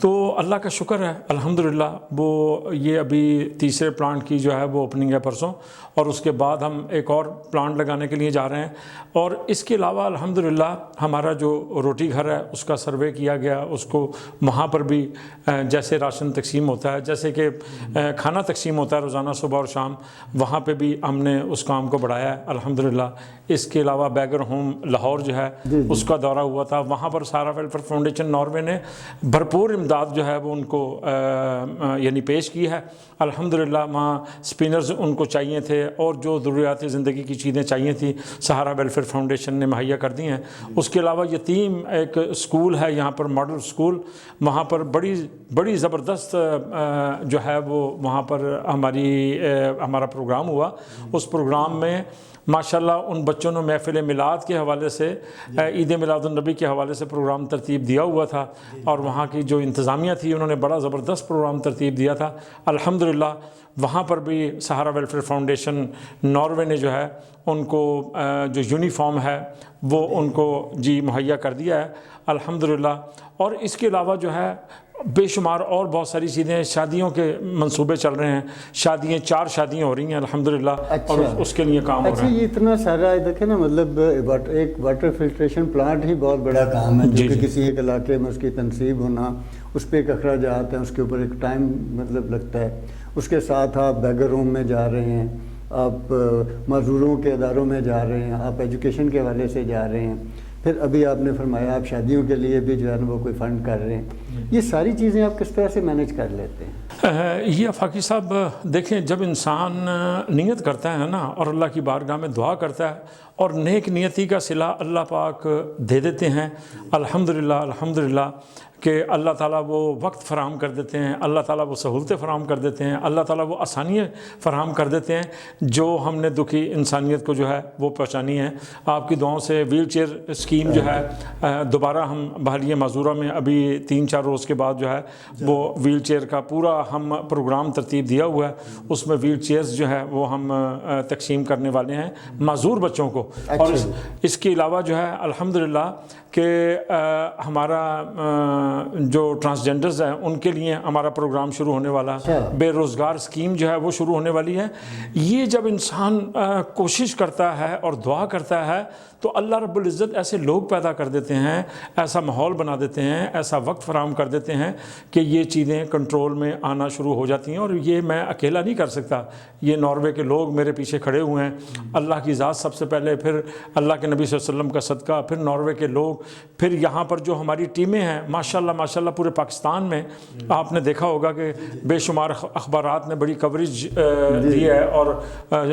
تو اللہ کا شکر ہے الحمدللہ، وہ یہ ابھی تیسرے پلانٹ کی جو ہے وہ اوپننگ ہے پرسوں، اور اس کے بعد ہم ایک اور پلانٹ لگانے کے لیے جا رہے ہیں. اور اس کے علاوہ الحمدللہ ہمارا جو روٹی گھر ہے اس کا سروے کیا گیا، اس کو وہاں پر بھی جیسے راشن تقسیم ہوتا ہے، جیسے کہ کھانا تقسیم ہوتا ہے روزانہ صبح اور شام، وہاں پہ بھی ہم نے اس کام کو بڑھایا ہے الحمدللہ. اس کے علاوہ بیگر ہوم لاہور جو ہے اس کا دورہ ہوا تھا، وہاں پر سہارا ویلفیئر فاؤنڈیشن ناروے نے بھرپور امداد جو ہے وہ ان کو یعنی پیش کی ہے الحمدللہ. وہاں سپینرز ان کو چاہیے تھے اور جو ضروریات زندگی کی چیزیں چاہیے تھیں سہارا ویلفیئر فاؤنڈیشن نے مہیا کر دی ہیں. اس کے علاوہ یتیم ایک اسکول ہے یہاں پر، ماڈل اسکول، وہاں پر بڑی زبردست جو ہے وہ وہاں پر ہمارا پروگرام ہوا. اس پروگرام میں ماشاءاللہ ان بچوں نے محفل میلاد کے حوالے سے، عید میلاد النبی کے حوالے سے پروگرام ترتیب دیا ہوا تھا، اور وہاں کی جو انتظامیہ تھی انہوں نے بڑا زبردست پروگرام ترتیب دیا تھا الحمدللہ. وہاں پر بھی سہارا ویلفیئر فاؤنڈیشن ناروے نے جو ہے ان کو جو یونیفارم ہے وہ ان کو مہیا کر دیا ہے الحمدللہ. اور اس کے علاوہ جو ہے بے شمار اور بہت ساری چیزیں، شادیوں کے منصوبے چل رہے ہیں، 4 شادیاں ہو رہی ہیں الحمدللہ. اور اس کے لیے کام ہو رہا ہے. یہ اتنا سارا دیکھیں نا، مطلب ایک واٹر فلٹریشن پلانٹ ہی بہت بڑا کام ہے، جو کہ کسی ایک علاقے میں اس کی تنصیب ہونا، اس پہ ایک اخراجات ہیں، اس کے اوپر ایک ٹائم مطلب لگتا ہے. اس کے ساتھ آپ بیگر روم میں جا رہے ہیں، آپ معذوروں کے اداروں میں جا رہے ہیں، آپ ایجوکیشن کے حوالے سے جا رہے ہیں، پھر ابھی آپ نے فرمایا آپ شادیوں کے لیے بھی جو ہے نا وہ کوئی فنڈ کر رہے ہیں. یہ ساری چیزیں آپ کس طرح سے مینیج کر لیتے ہیں؟ یہ آفاقی صاحب دیکھیں، جب انسان نیت کرتا ہے نا اور اللہ کی بارگاہ میں دعا کرتا ہے اور نیک نیتی کا صلہ اللہ پاک دے دیتے ہیں الحمدللہ کہ اللہ تعالیٰ وہ وقت فراہم کر دیتے ہیں، اللہ تعالیٰ وہ سہولتیں فراہم کر دیتے ہیں، اللہ تعالیٰ وہ آسانیاں فراہم کر دیتے ہیں جو ہم نے دکھی انسانیت کو جو ہے وہ پہنچانی ہے. آپ کی دعاؤں سے ویل چیئر اسکیم جو ہے دوبارہ ہم بحالیہ معذورہ میں ابھی 3-4 روز کے بعد جو ہے وہ ویل چیئر کا پورا ہم پروگرام ترتیب دیا ہوا ہے. اس میں ویل چیئرز جو ہے وہ ہم تقسیم کرنے والے ہیں معذور بچوں کو. اور اس کے علاوہ جو ہے الحمدللہ کہ ہمارا جو ٹرانسجنڈرز ہیں ان کے لیے ہمارا پروگرام شروع ہونے والا، بے روزگار اسکیم جو ہے وہ شروع ہونے والی ہے. یہ جب انسان کوشش کرتا ہے اور دعا کرتا ہے تو اللہ رب العزت ایسے لوگ پیدا کر دیتے ہیں، ایسا ماحول بنا دیتے ہیں، ایسا وقت فراہم کر دیتے ہیں کہ یہ چیزیں کنٹرول میں آنا شروع ہو جاتی ہیں. اور یہ میں اکیلا نہیں کر سکتا، یہ ناروے کے لوگ میرے پیچھے کھڑے ہوئے ہیں، اللہ کی ذات سب سے پہلے، پھر اللہ کے نبی صلی اللہ علیہ وسلم کا صدقہ، پھر ناروے کے لوگ، پھر یہاں پر جو ہماری ٹیمیں ہیں ماشاءاللہ پورے پاکستان میں آپ نے دیکھا ہوگا کہ بے شمار اخبارات نے بڑی کوریج دی ہے اور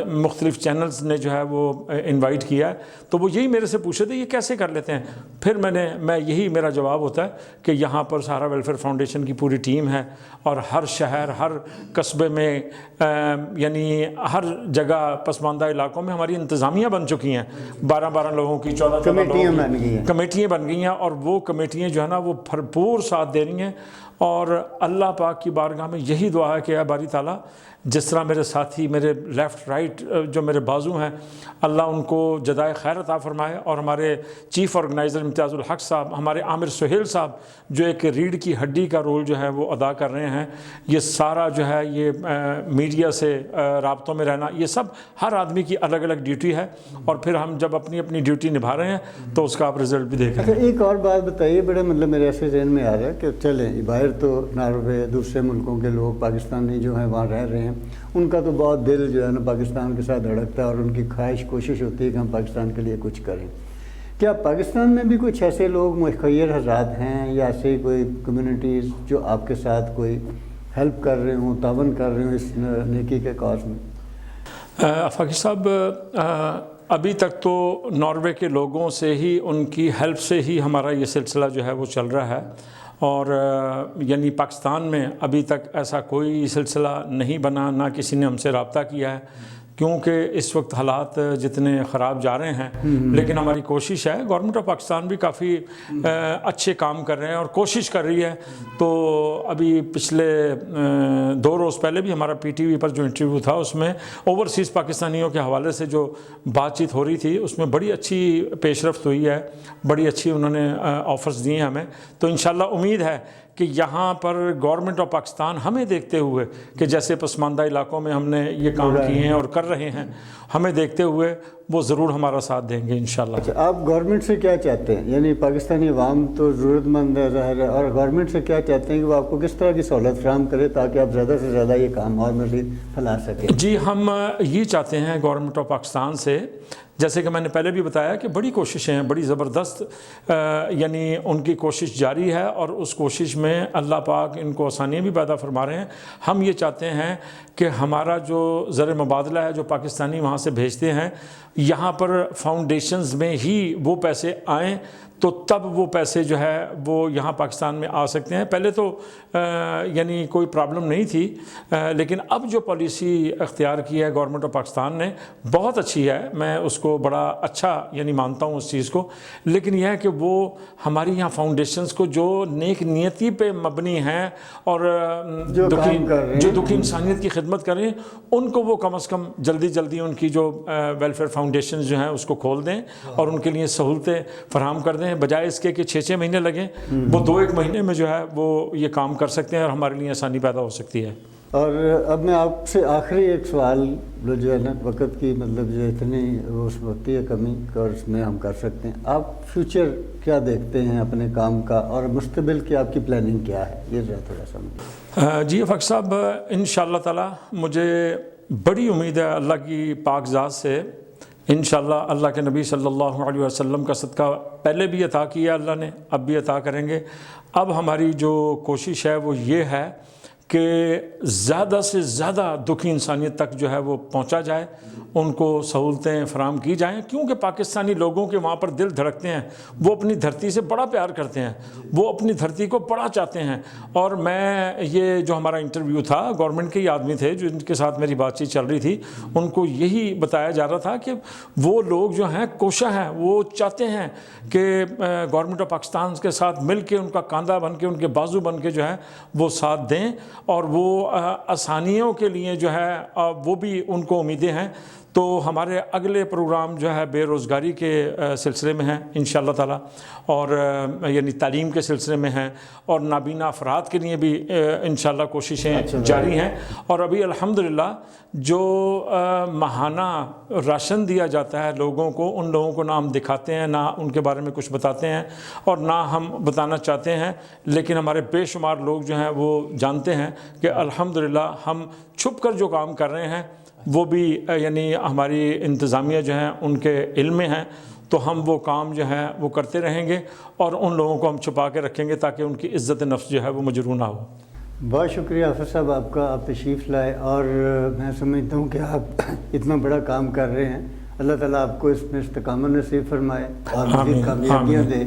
مختلف چینلز نے جو ہے وہ انوائٹ کیا ہے. تو وہ یہی میرے سے پوچھے تھے یہ کیسے کر لیتے ہیں. پھر میں یہی میرا جواب ہوتا ہے کہ یہاں پر سہارا ویلفیئر فاؤنڈیشن کی پوری ٹیم ہے اور ہر شہر، ہر قصبے میں یعنی ہر جگہ پسماندہ علاقوں میں ہماری انتظامیہ بن چکی ہیں، 12 لوگوں کی 14 کمیٹیاں بن گئی ہیں. اور وہ کمیٹیاں جو ہے نا وہ بھرپور ساتھ دے رہی ہیں. اور اللہ پاک کی بارگاہ میں یہی دعا ہے کہ اے باری تعالیٰ جس طرح میرے ساتھی، میرے لیفٹ رائٹ جو میرے بازو ہیں، اللہ ان کو جزائے خیر عطا فرمائے. اور ہمارے چیف آرگنائزر امتیاز الحق صاحب، ہمارے عامر سہیل صاحب جو ایک ریڑھ کی ہڈی کا رول جو ہے وہ ادا کر رہے ہیں. یہ سارا جو ہے یہ میڈیا سے رابطوں میں رہنا، یہ سب ہر آدمی کی الگ الگ ڈیوٹی ہے. اور پھر ہم جب اپنی ڈیوٹی نبھا رہے ہیں تو اس کا آپ رزلٹ بھی دیکھ رہے ہیں. ایک اور بات بتائیے، بڑا مطلب میرے ایسے ذہن میں آ رہا ہے کہ چلیں باہر تو ناروے، دوسرے ملکوں کے لوگ، پاکستانی جو ہیں وہاں رہ رہے ہیں، ان کا تو بہت دل جو ہے نا پاکستان کے ساتھ دھڑکتا ہے اور ان کی خواہش کوشش ہوتی ہے کہ ہم پاکستان کے لیے کچھ کریں. کیا پاکستان میں بھی کچھ ایسے لوگ مخیر حضرات ہیں یا ایسے کوئی کمیونٹیز جو آپ کے ساتھ کوئی ہیلپ کر رہے ہوں، تعاون کر رہے ہوں اس نیکی کے کاز میں؟ آفاقی صاحب ابھی تک تو ناروے کے لوگوں سے ہی، ان کی ہیلپ سے ہی ہمارا یہ سلسلہ جو ہے وہ چل رہا ہے. اور یعنی پاکستان میں ابھی تک ایسا کوئی سلسلہ نہیں بنا، نہ کسی نے ہم سے رابطہ کیا ہے، کیونکہ اس وقت حالات جتنے خراب جا رہے ہیں. لیکن ہماری کوشش ہے، گورنمنٹ آف پاکستان بھی کافی اچھے کام کر رہے ہیں اور کوشش کر رہی ہے. تو ابھی پچھلے 2 روز پہلے بھی ہمارا پی ٹی وی پر جو انٹرویو تھا اس میں اوورسیز پاکستانیوں کے حوالے سے جو بات چیت ہو رہی تھی اس میں بڑی اچھی پیش رفت ہوئی ہے، بڑی اچھی انہوں نے آفرز دیے ہیں ہمیں. تو انشاءاللہ امید ہے کہ یہاں پر گورنمنٹ آف پاکستان ہمیں دیکھتے ہوئے کہ جیسے پسماندہ علاقوں میں ہم نے یہ کام کیے ہیں اور کر رہے ہیں، ہمیں دیکھتے ہوئے وہ ضرور ہمارا ساتھ دیں گے انشاءاللہ۔ اچھا، آپ گورنمنٹ سے کیا چاہتے ہیں؟ یعنی پاکستانی عوام تو ضرورت مند ہے ظاہر ہے، اور گورنمنٹ سے کیا چاہتے ہیں کہ وہ آپ کو کس طرح کی سہولت فراہم کرے تاکہ آپ زیادہ سے زیادہ یہ کام اور مزید پھیلا سکیں؟ جی، ہم یہ چاہتے ہیں گورنمنٹ آف پاکستان سے، جیسے کہ میں نے پہلے بھی بتایا کہ بڑی کوششیں ہیں، بڑی زبردست، یعنی ان کی کوشش جاری ہے اور اس کوشش میں اللہ پاک ان کو آسانیاں بھی پیدا فرما رہے ہیں۔ ہم یہ چاہتے ہیں کہ ہمارا جو زر مبادلہ ہے جو پاکستانی وہاں سے بھیجتے ہیں، یہاں پر فاؤنڈیشنز میں ہی وہ پیسے آئیں تو تب وہ پیسے جو ہے وہ یہاں پاکستان میں آ سکتے ہیں۔ پہلے تو یعنی کوئی پرابلم نہیں تھی، لیکن اب جو پالیسی اختیار کی ہے گورنمنٹ آف پاکستان نے بہت اچھی ہے، میں اس کو بڑا اچھا یعنی مانتا ہوں اس چیز کو، لیکن یہ ہے کہ وہ ہماری یہاں فاؤنڈیشنز کو جو نیک نیتی پہ مبنی ہیں اور جو دکھی انسانیت کی خدمت کر رہے ہیں، ان کو وہ کم از کم جلدی ان کی جو ویلفیئر فاؤنڈیشنز جو ہیں اس کو کھول دیں اور ان کے لیے سہولتیں فراہم کر دیں، بجائے اس کے کہ 6 مہینے لگیں، وہ 2-1 مہینے میں جو ہے وہ یہ کام کر سکتے ہیں اور ہمارے لیے آسانی پیدا ہو سکتی ہے۔ اور اب میں آپ سے آخری ایک سوال جو ہے نا، وقت کی مطلب جو اتنی اس ہوتی ہے کمی اور اس میں ہم کر سکتے ہیں، آپ فیوچر کیا دیکھتے ہیں اپنے کام کا اور مستقبل کی آپ کی پلاننگ کیا ہے؟ یہ ذرا تھوڑا سمجھیں۔ جی افق صاحب، انشاءاللہ تعالی مجھے بڑی امید ہے اللہ کی پاک ذات سے، انشاءاللہ اللہ کے نبی صلی اللہ علیہ وسلم کا صدقہ پہلے بھی عطا کیا اللہ نے، اب بھی عطا کریں گے۔ اب ہماری جو کوشش ہے وہ یہ ہے کہ زیادہ سے زیادہ دکھی انسانیت تک جو ہے وہ پہنچا جائے، ان کو سہولتیں فراہم کی جائیں، کیونکہ پاکستانی لوگوں کے وہاں پر دل دھڑکتے ہیں، وہ اپنی دھرتی سے بڑا پیار کرتے ہیں، وہ اپنی دھرتی کو بڑا چاہتے ہیں۔ اور میں یہ جو ہمارا انٹرویو تھا، گورنمنٹ کے ہی آدمی تھے جو ان کے ساتھ میری بات چیت چل رہی تھی، ان کو یہی بتایا جا رہا تھا کہ وہ لوگ جو ہیں کوشاں ہیں، وہ چاہتے ہیں کہ گورنمنٹ آف پاکستان کے ساتھ مل کے، ان کا کاندھا بن کے، ان کے بازو بن کے جو ہے وہ ساتھ دیں، اور وہ آسانیوں کے لیے جو ہے وہ بھی ان کو امیدیں ہیں۔ تو ہمارے اگلے پروگرام جو ہے بے روزگاری کے سلسلے میں ہیں انشاءاللہ تعالی، اور یعنی تعلیم کے سلسلے میں ہیں، اور نابینا افراد کے لیے بھی انشاءاللہ کوششیں جاری ہیں۔ اور ابھی الحمدللہ جو ماہانہ راشن دیا جاتا ہے لوگوں کو، ان لوگوں کو نہ ہم دکھاتے ہیں، نہ ان کے بارے میں کچھ بتاتے ہیں، اور نہ ہم بتانا چاہتے ہیں، لیکن ہمارے بے شمار لوگ جو ہیں وہ جانتے ہیں کہ الحمدللہ ہم چھپ کر جو کام کر رہے ہیں وہ بھی یعنی ہماری انتظامیہ جو ہیں ان کے علم میں ہیں، تو ہم وہ کام جو ہے وہ کرتے رہیں گے، اور ان لوگوں کو ہم چھپا کے رکھیں گے تاکہ ان کی عزت نفس جو ہے وہ مجروح نہ ہو۔ بہت شکریہ حافظ صاحب آپ کا، آپ تشریف لائے، اور میں سمجھتا ہوں کہ آپ اتنا بڑا کام کر رہے ہیں، اللہ تعالیٰ آپ کو اس میں استقامت نصیب فرمائے اور مزید کامیابیاں دے۔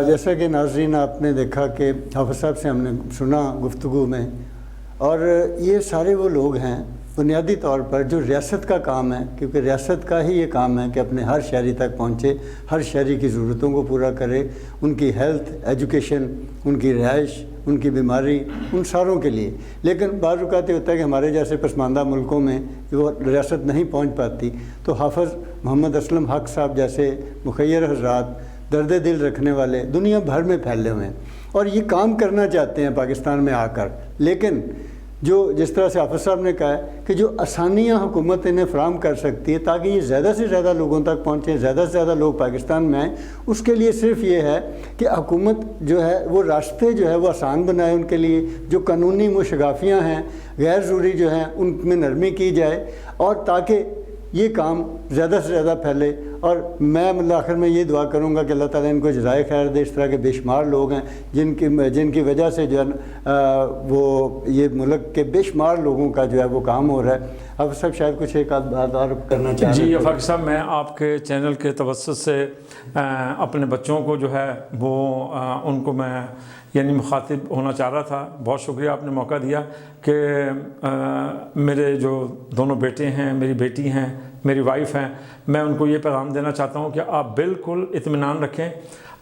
جیسا کہ ناظرین آپ نے دیکھا کہ حافظ صاحب سے ہم نے سنا گفتگو میں، اور یہ سارے وہ لوگ ہیں بنیادی طور پر جو ریاست کا کام ہے، کیونکہ ریاست کا ہی یہ کام ہے کہ اپنے ہر شہری تک پہنچے، ہر شہری کی ضرورتوں کو پورا کرے، ان کی ہیلتھ، ایجوکیشن، ان کی رہائش، ان کی بیماری، ان ساروں کے لیے۔ لیکن بعض اوقات یہ ہوتا ہے کہ ہمارے جیسے پسماندہ ملکوں میں وہ ریاست نہیں پہنچ پاتی، تو حافظ محمد اسلم حق صاحب جیسے مخیر حضرات درد دل رکھنے والے دنیا بھر میں پھیلے ہوئے ہیں، اور یہ کام کرنا چاہتے ہیں پاکستان میں آ کر، لیکن جو جس طرح سے حافظ صاحب نے کہا ہے کہ جو آسانیاں حکومت انہیں فراہم کر سکتی ہے تاکہ یہ زیادہ سے زیادہ لوگوں تک پہنچیں، زیادہ سے زیادہ لوگ پاکستان میں آئیں، اس کے لیے صرف یہ ہے کہ حکومت جو ہے وہ راستے جو ہے وہ آسان بنائے ان کے لیے، جو قانونی مشغافیاں ہیں غیر ضروری جو ہیں ان میں نرمی کی جائے، اور تاکہ یہ کام زیادہ سے زیادہ پھیلے۔ اور میں آخر میں یہ دعا کروں گا کہ اللہ تعالیٰ ان کو جزائے خیر دے۔ اس طرح کے بے شمار لوگ ہیں جن کی وجہ سے جو ہے وہ یہ ملک کے بے شمار لوگوں کا جو ہے وہ کام ہو رہا ہے۔ حافظ صاحب شاید کچھ ایک بات اور کرنا چاہیں؟ جی افق صاحب، میں آپ کے چینل کے توسط سے اپنے بچوں کو جو ہے وہ ان کو میں یعنی مخاطب ہونا چاہ رہا تھا۔ بہت شکریہ آپ نے موقع دیا کہ میرے جو دونوں بیٹے ہیں، میری بیٹی ہیں، میری وائف ہیں، میں ان کو یہ پیغام دینا چاہتا ہوں کہ آپ بالکل اطمینان رکھیں،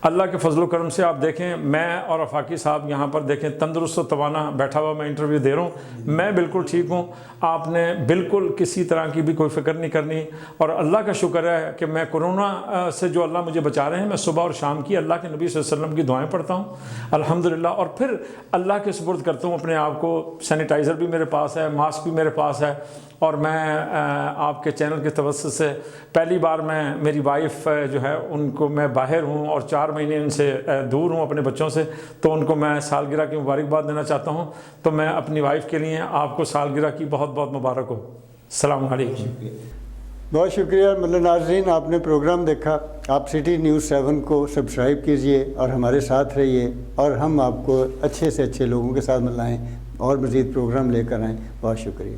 اللہ کے فضل و کرم سے آپ دیکھیں میں اور آفاقی صاحب یہاں پر دیکھیں تندرست و توانا بیٹھا ہوا میں انٹرویو دے رہا ہوں، میں بالکل ٹھیک ہوں، آپ نے بالکل کسی طرح کی بھی کوئی فکر نہیں کرنی، اور اللہ کا شکر ہے کہ میں کورونا سے جو اللہ مجھے بچا رہے ہیں، میں صبح اور شام کی اللہ کے نبی صلی اللہ علیہ وسلم کی دعائیں پڑھتا ہوں الحمدللہ، اور پھر اللہ کے سپرد کرتا ہوں اپنے آپ کو، سینیٹائزر بھی میرے پاس ہے، ماسک بھی میرے پاس ہے، اور میں آپ کے چینل کے توسط سے پہلی بار میری وائف جو ہے ان کو میں باہر ہوں اور 4 مہینے ان سے دور ہوں اپنے بچوں سے، تو ان کو میں سالگرہ کی مبارکباد دینا چاہتا ہوں، تو میں اپنی وائف کے لیے آپ کو سالگرہ کی بہت بہت مبارک ہو۔ السلام علیکم۔ بہت شکریہ مطلب ناظرین، آپ نے پروگرام دیکھا، آپ سٹی نیوز 7 کو سبسکرائب کیجئے اور ہمارے ساتھ رہیے، اور ہم آپ کو اچھے سے اچھے لوگوں کے ساتھ ملائیں اور مزید پروگرام لے کر آئیں۔ بہت شکریہ۔